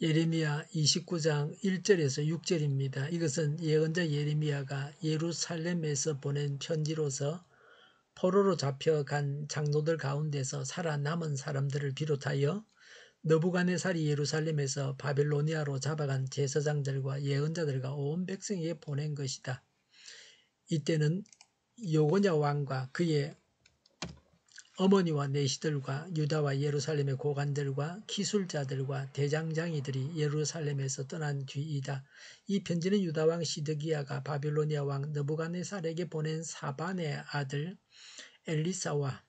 예레미야 29장 1절에서 6절입니다. 이것은 예언자 예레미야가 예루살렘에서 보낸 편지로서 포로로 잡혀간 장로들 가운데서 살아남은 사람들을 비롯하여 느부갓네살이 예루살렘에서 바빌로니아로 잡아간 제사장들과 예언자들과 온 백성에게 보낸 것이다. 이때는 요고냐 왕과 그의 어머니와 내시들과 유다와 예루살렘의 고관들과 기술자들과 대장장이들이 예루살렘에서 떠난 뒤이다. 이 편지는 유다 왕 시드기야가 바빌로니아 왕 느부갓네살에게 보낸 사반의 아들 엘리사와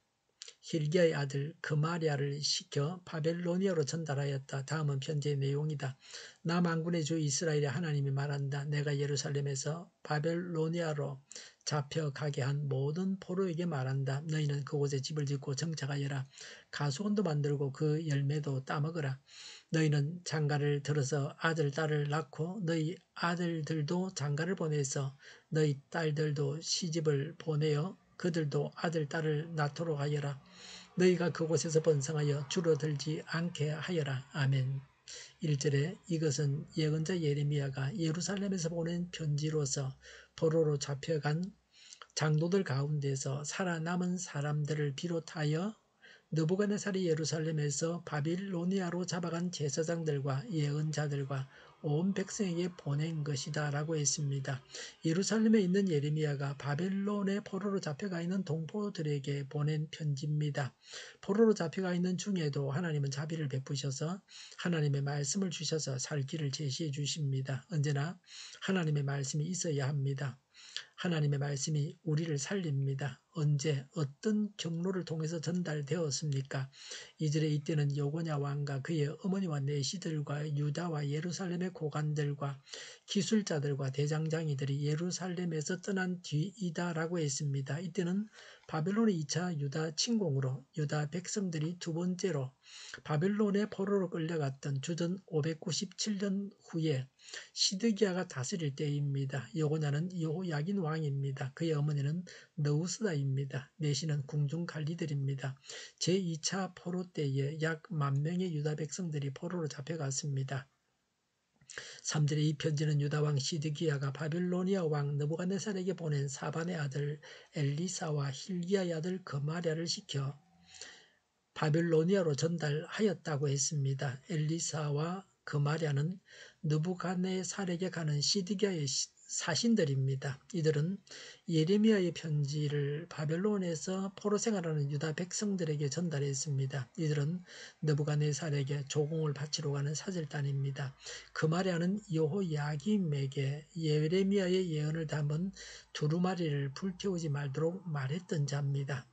힐기야의 아들 그마랴를 시켜 바벨로니아로 전달하였다. 다음은 편지의 내용이다. 나 만군의 주 이스라엘의 하나님이 말한다. 내가 예루살렘에서 바벨로니아로 잡혀가게 한 모든 포로에게 말한다. 너희는 그곳에 집을 짓고 정착하여라. 가수원도 만들고 그 열매도 따먹으라. 너희는 장가를 들어서 아들, 딸을 낳고 너희 아들들도 장가를 보내서 너희 딸들도 시집을 보내어 그들도 아들, 딸을 낳도록 하여라. 너희가 그곳에서 번성하여 줄어들지 않게 하여라. 아멘. 1절에 이것은 예언자 예레미야가 예루살렘에서 보낸 편지로서 포로로 잡혀간 장로들 가운데서 살아남은 사람들을 비롯하여 느부갓네살이 예루살렘에서 바빌로니아로 잡아간 제사장들과 예언자들과 온 백성에게 보낸 것이다 라고 했습니다. 예루살렘에 있는 예레미야가 바벨론의 포로로 잡혀가 있는 동포들에게 보낸 편지입니다. 포로로 잡혀가 있는 중에도 하나님은 자비를 베푸셔서 하나님의 말씀을 주셔서 살 길을 제시해 주십니다. 언제나 하나님의 말씀이 있어야 합니다. 하나님의 말씀이 우리를 살립니다. 언제 어떤 경로를 통해서 전달되었습니까? 2절에 이때는 요고냐 왕과 그의 어머니와 내시들과 유다와 예루살렘의 고관들과 기술자들과 대장장이들이 예루살렘에서 떠난 뒤이다라고 했습니다. 이때는 바벨론의 2차 유다 침공으로 유다 백성들이 두 번째로 바벨론의 포로로 끌려갔던 주전 597년 후에 시드기야가 다스릴 때입니다. 요고냐는 여호야긴 왕입니다. 그의 어머니는 느우스다입니다. 내시는 궁중 관리들입니다. 제2차 포로 때에 약 10,000명의 유다 백성들이 포로로 잡혀갔습니다. 3절에 이 편지는 유다 왕 시드기야가 바빌로니아 왕 느부갓네살에게 보낸 사반의 아들 엘리사와 힐기야의 아들 그마랴를 시켜 바빌로니아로 전달하였다고 했습니다. 엘리사와 그마랴는 느부갓네살에게 가는 시드기야의 사신들입니다. 이들은 예레미야의 편지를 바벨론에서 포로 생활하는 유다 백성들에게 전달했습니다. 이들은 느부갓네살에게 조공을 바치러 가는 사절단입니다. 그마랴는 여호야김에게 예레미야의 예언을 담은 두루마리를 불태우지 말도록 말했던 자입니다.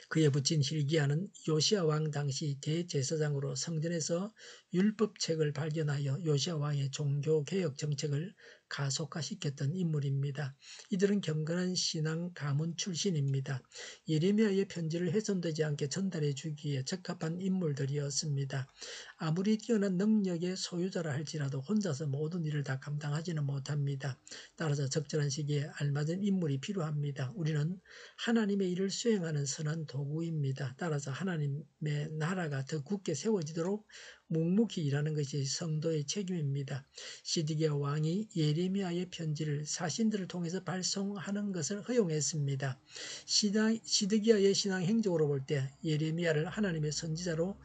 그의 부친 힐기야는 요시야 왕 당시 대제사장으로 성전에서 율법책을 발견하여 요시야 왕의 종교개혁 정책을 가속화시켰던 인물입니다. 이들은 경건한 신앙 가문 출신입니다. 예레미야의 편지를 훼손되지 않게 전달해 주기에 적합한 인물들이었습니다. 아무리 뛰어난 능력의 소유자라 할지라도 혼자서 모든 일을 다 감당하지는 못합니다. 따라서 적절한 시기에 알맞은 인물이 필요합니다. 우리는 하나님의 일을 수행하는 선한 도구입니다. 따라서 하나님의 나라가 더 굳게 세워지도록 묵묵히 일하는 것이 성도의 책임입니다. 시드기야 왕이 예레미야의 편지를 사신들을 통해서 발송하는 것을 허용했습니다. 시드기야의 신앙 행적으로 볼 때 예레미야를 하나님의 선지자로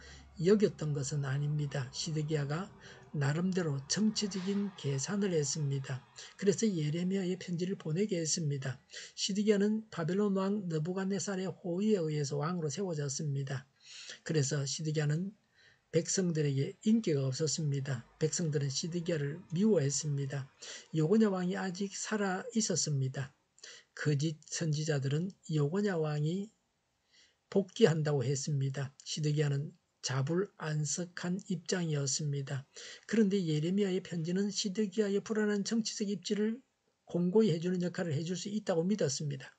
여겼던 것은 아닙니다. 시드기야가 나름대로 정치적인 계산을 했습니다. 그래서 예레미야의 편지를 보내게 했습니다. 시드기야는 바벨론 왕 느부갓네살의 호의에 의해서 왕으로 세워졌습니다. 그래서 시드기야는 백성들에게 인기가 없었습니다. 백성들은 시드기야를 미워했습니다. 요고냐 왕이 아직 살아 있었습니다. 거짓 선지자들은 요고냐 왕이 복귀한다고 했습니다. 시드기야는 자불안석한 입장이었습니다. 그런데 예레미야의 편지는 시드기야의 불안한 정치적 입지를 공고히 해주는 역할을 해줄 수 있다고 믿었습니다.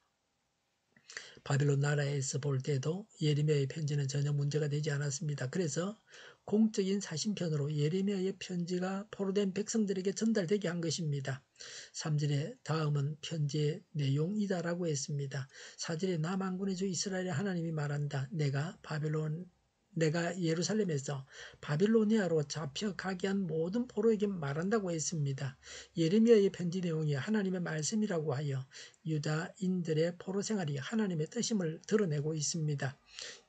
바빌론 나라에서 볼 때도 예레미야의 편지는 전혀 문제가 되지 않았습니다. 그래서 공적인 사신편으로 예레미야의 편지가 포로된 백성들에게 전달되게 한 것입니다. 3절에 다음은 편지의 내용이다라고 했습니다. 4절에 나 만군의 주 이스라엘의 하나님이 말한다. 내가 바벨론에 내가 예루살렘에서 바빌로니아로 잡혀가게 한 모든 포로에게 말한다고 했습니다. 예레미야의 편지 내용이 하나님의 말씀이라고 하여 유다인들의 포로 생활이 하나님의 뜻임을 드러내고 있습니다.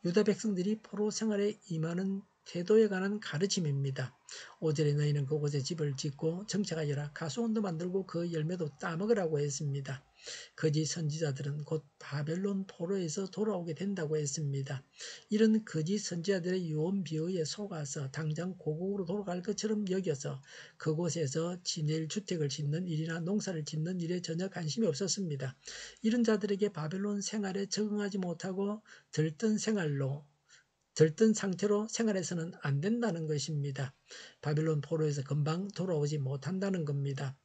유다 백성들이 포로 생활에 임하는 태도에 관한 가르침입니다. 5절에 너희는 그곳에 집을 짓고 정착하여라. 가수원도 만들고 그 열매도 따먹으라고 했습니다. 거짓 선지자들은 곧 바벨론 포로에서 돌아오게 된다고 했습니다. 이런 거짓 선지자들의 유언 비어에 속아서 당장 고국으로 돌아갈 것처럼 여겨서 그곳에서 지낼 주택을 짓는 일이나 농사를 짓는 일에 전혀 관심이 없었습니다. 이런 자들에게 바벨론 생활에 적응하지 못하고 들뜬 상태로 생활해서는 안 된다는 것입니다. 바빌론 포로에서 금방 돌아오지 못한다는 겁니다.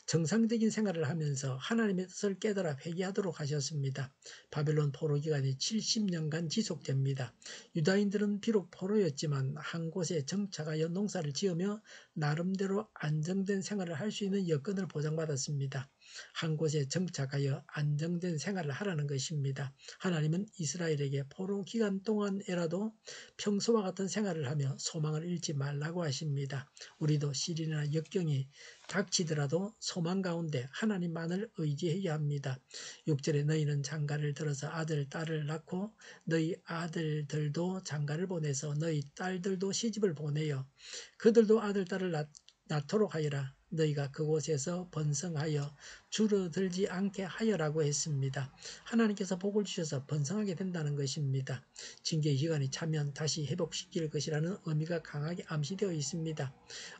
정상적인 생활을 하면서 하나님의 뜻을 깨달아 회개하도록 하셨습니다. 바벨론 포로 기간이 70년간 지속됩니다. 유다인들은 비록 포로였지만 한 곳에 정착하여 농사를 지으며 나름대로 안정된 생활을 할 수 있는 여건을 보장받았습니다. 한 곳에 정착하여 안정된 생활을 하라는 것입니다. 하나님은 이스라엘에게 포로 기간 동안에라도 평소와 같은 생활을 하며 소망을 잃지 말라고 하십니다. 우리도 시련이나 역경이 닥치더라도 소망 가운데 하나님만을 의지해야 합니다. 6절에 너희는 장가를 들어서 아들, 딸을 낳고 너희 아들들도 장가를 보내서 너희 딸들도 시집을 보내어 그들도 아들, 딸을 낳도록 하여라. 너희가 그곳에서 번성하여 줄어들지 않게 하여라고 했습니다. 하나님께서 복을 주셔서 번성하게 된다는 것입니다. 징계의 기간이 차면 다시 회복시킬 것이라는 의미가 강하게 암시되어 있습니다.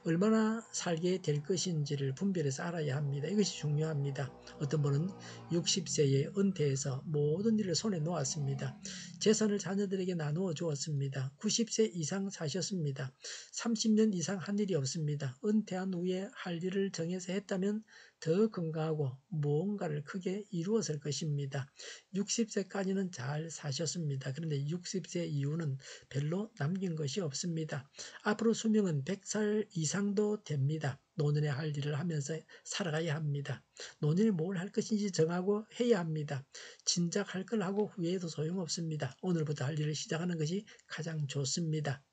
얼마나 살게 될 것인지를 분별해서 알아야 합니다. 이것이 중요합니다. 어떤 분은 60세에 은퇴해서 모든 일을 손에 놓았습니다. 재산을 자녀들에게 나누어 주었습니다. 90세 이상 사셨습니다. 30년 이상 한 일이 없습니다. 은퇴한 후에 할 일을 정해서 했다면 더 건강하고 무언가를 크게 이루었을 것입니다. 60세까지는 잘 사셨습니다. 그런데 60세 이후는 별로 남긴 것이 없습니다. 앞으로 수명은 100살 이상도 됩니다. 노년에 할 일을 하면서 살아가야 합니다. 노년에 뭘 할 것인지 정하고 해야 합니다. 진작 할 걸 하고 후회해도 소용없습니다. 오늘부터 할 일을 시작하는 것이 가장 좋습니다.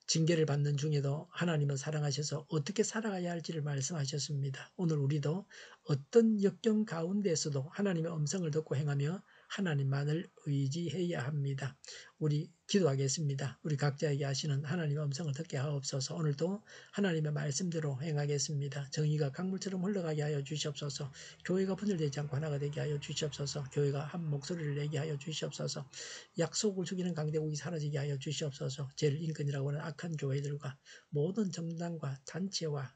징계를 받는 중에도 하나님은 사랑하셔서 어떻게 살아가야 할지를 말씀하셨습니다. 오늘 우리도 어떤 역경 가운데에서도 하나님의 음성을 듣고 행하며 하나님만을 의지해야 합니다. 우리 기도하겠습니다. 우리 각자에게 하시는 하나님의 음성을 듣게 하옵소서. 오늘도 하나님의 말씀대로 행하겠습니다. 정의가 강물처럼 흘러가게 하여 주시옵소서. 교회가 분열되지 않고 하나가 되게 하여 주시옵소서. 교회가 한 목소리를 내게 하여 주시옵소서. 약속을 죽이는 강대국이 사라지게 하여 주시옵소서. 제일 인권이라고 하는 악한 교회들과 모든 정당과 단체와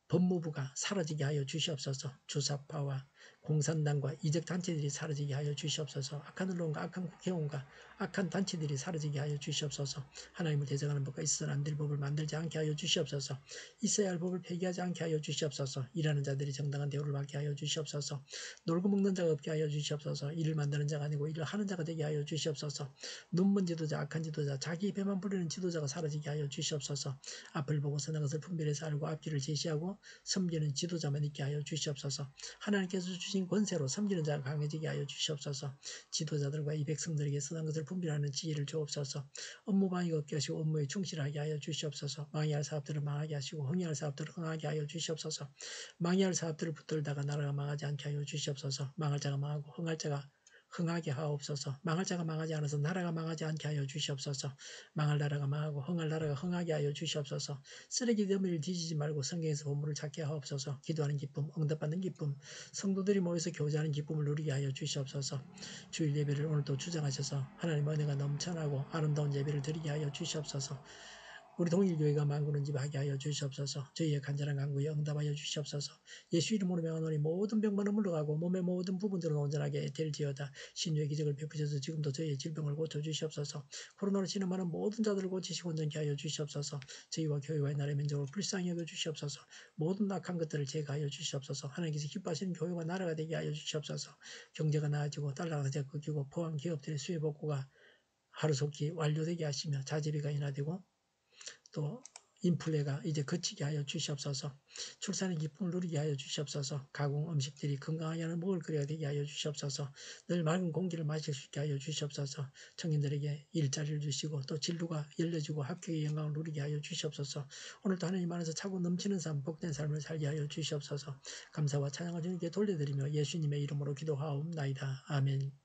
법무부가 사라지게 하여 주시옵소서. 주사파와 공산당과 이적단체들이 사라지게 하여 주시옵소서. 악한 언론과 악한 국회의원과 악한 단체들이 사라지게 하여 주시옵소서. 하나님을 대적하는 법과 있어서는 안 될 법을 만들지 않게 하여 주시옵소서. 있어야 할 법을 폐기하지 않게 하여 주시옵소서. 일하는 자들이 정당한 대우를 받게 하여 주시옵소서. 놀고 먹는 자가 없게 하여 주시옵소서. 일을 만드는 자가 아니고 일을 하는 자가 되게 하여 주시옵소서. 눈먼 지도자, 악한 지도자, 자기 배만 부리는 지도자가 사라지게 하여 주시옵소서. 앞을 보고 선한 것을 분별해서 알고 앞길을 제시하고 섬기는 지도자만 있게 하여 주시옵소서. 하나님께서 주신 권세로 섬기는 자가 강해지게 하여 주시옵소서. 지도자들과 이 백성들에게 선한 것을 분별하는 지혜를 주옵소서. 업무 방해가 없게 하시고 업무에 충실하게 하여 주시옵소서. 망해할 사업들을 망하게 하시고 흥해할 사업들을 흥하게 하여 주시옵소서. 망해할 사업들을 붙들다가 나라가 망하지 않게 하여 주시옵소서. 망할 자가 망하고 흥할 자가 흥하게 하옵소서. 망할 자가 망하지 않아서 나라가 망하지 않게 하여 주시옵소서. 망할 나라가 망하고 흥할 나라가 흥하게 하여 주시옵소서. 쓰레기 더미를 뒤지지 말고 성경에서 보물을 찾게 하옵소서. 기도하는 기쁨, 응답받는 기쁨, 성도들이 모여서 교제하는 기쁨을 누리게 하여 주시옵소서. 주일 예배를 오늘도 주장하셔서 하나님의 은혜가 넘쳐나고 아름다운 예배를 드리게 하여 주시옵소서. 우리 동일교회가 만구는 집 하게 하여 주시옵소서. 저희의 간절한 간구에 응답하여 주시옵소서. 예수 이름으로 명하노니 모든 병만은 물러가고 몸의 모든 부분들은 온전하게 될지어다. 신유의 기적을 베푸셔서 지금도 저희의 질병을 고쳐주시옵소서. 코로나로 진행하는 모든 자들을 고치시고 온전케 하여 주시옵소서. 저희와 교회와의 나라의 민족을 불쌍히 여겨 주시옵소서. 모든 악한 것들을 제거하여 주시옵소서. 하나님께서 기뻐하시는 교회와 나라가 되게 하여 주시옵소서. 경제가 나아지고 달러가 꺾이고 포함 기업들의 수요 복구가 하루속히 완료되게 하시며 자재비가 인하되고 또 인플레가 이제 그치게 하여 주시옵소서. 출산의 기쁨을 누리게 하여 주시옵소서. 가공 음식들이 건강하게 하는 먹을거리가 되게 하여 주시옵소서. 늘 맑은 공기를 마실 수 있게 하여 주시옵소서. 청년들에게 일자리를 주시고 또 진로가 열려지고 합격의 영광을 누리게 하여 주시옵소서. 오늘도 하나님 안에서 차고 넘치는 삶, 복된 삶을 살게 하여 주시옵소서. 감사와 찬양을 주님께 돌려드리며 예수님의 이름으로 기도하옵나이다. 아멘.